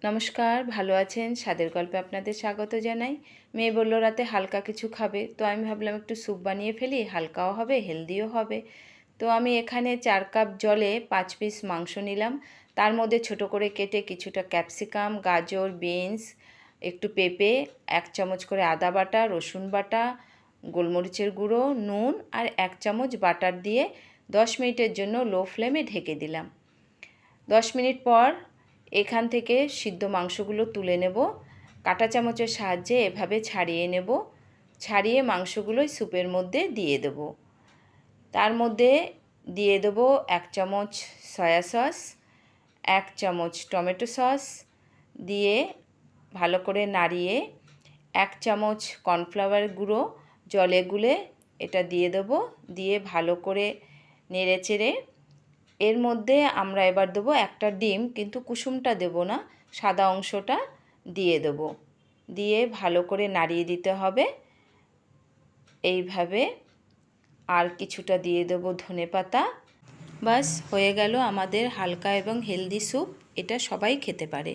নমস্কার, ভালো আছেন? স্বাদের গল্পে আপনাদের স্বাগত জানাই। মেয়ে বলল রাতে হালকা কিছু খাবে, তো আমি ভাবলাম একটু স্যুপ বানিয়ে ফেলি, হালকাও হবে হেলদিও হবে। তো আমি এখানে 4 কাপ জলে 5 পিস মাংস নিলাম। তার মধ্যে ছোট করে কেটে কিছুটা ক্যাপসিকাম, গাজর, বিনস, একটু পেঁপে, 1 চামচ করে আদা বাটা, রসুন বাটা, গোলমরিচের গুঁড়ো, নুন আর 1 চামচ বাটার দিয়ে 10 মিনিটের জন্য লো ফ্লেমে ঢেকে দিলাম। 10 মিনিট পর এখান থেকে সিদ্ধ মাংসগুলো তুলে নেব। কাঁটা চামচের সাহায্যে এভাবে ছাড়িয়ে নেব। ছাড়িয়ে মাংসগুলো স্যুপের মধ্যে দিয়ে দেব। তার মধ্যে দিয়ে দেব 1 চামচ সয়া সস, 1 চামচ টমেটো সস দিয়ে ভালো করে নাড়িয়ে 1 চামচ কর্নফ্লাওয়ার গুঁড়ো জলে গুলে এটা দিয়ে দেব। দিয়ে ভালো করে নেড়েচেড়ে এর মধ্যে আমরা এবার দেবো একটা ডিম, কিন্তু কুসুমটা দেব না, সাদা অংশটা দিয়ে দেব। দিয়ে ভালো করে নাড়িয়ে দিতে হবে এইভাবে। আর কিছুটা দিয়ে দেবো ধনেপাতা। বাস হয়ে গেল আমাদের হালকা এবং হেলদি স্যুপ। এটা সবাই খেতে পারে।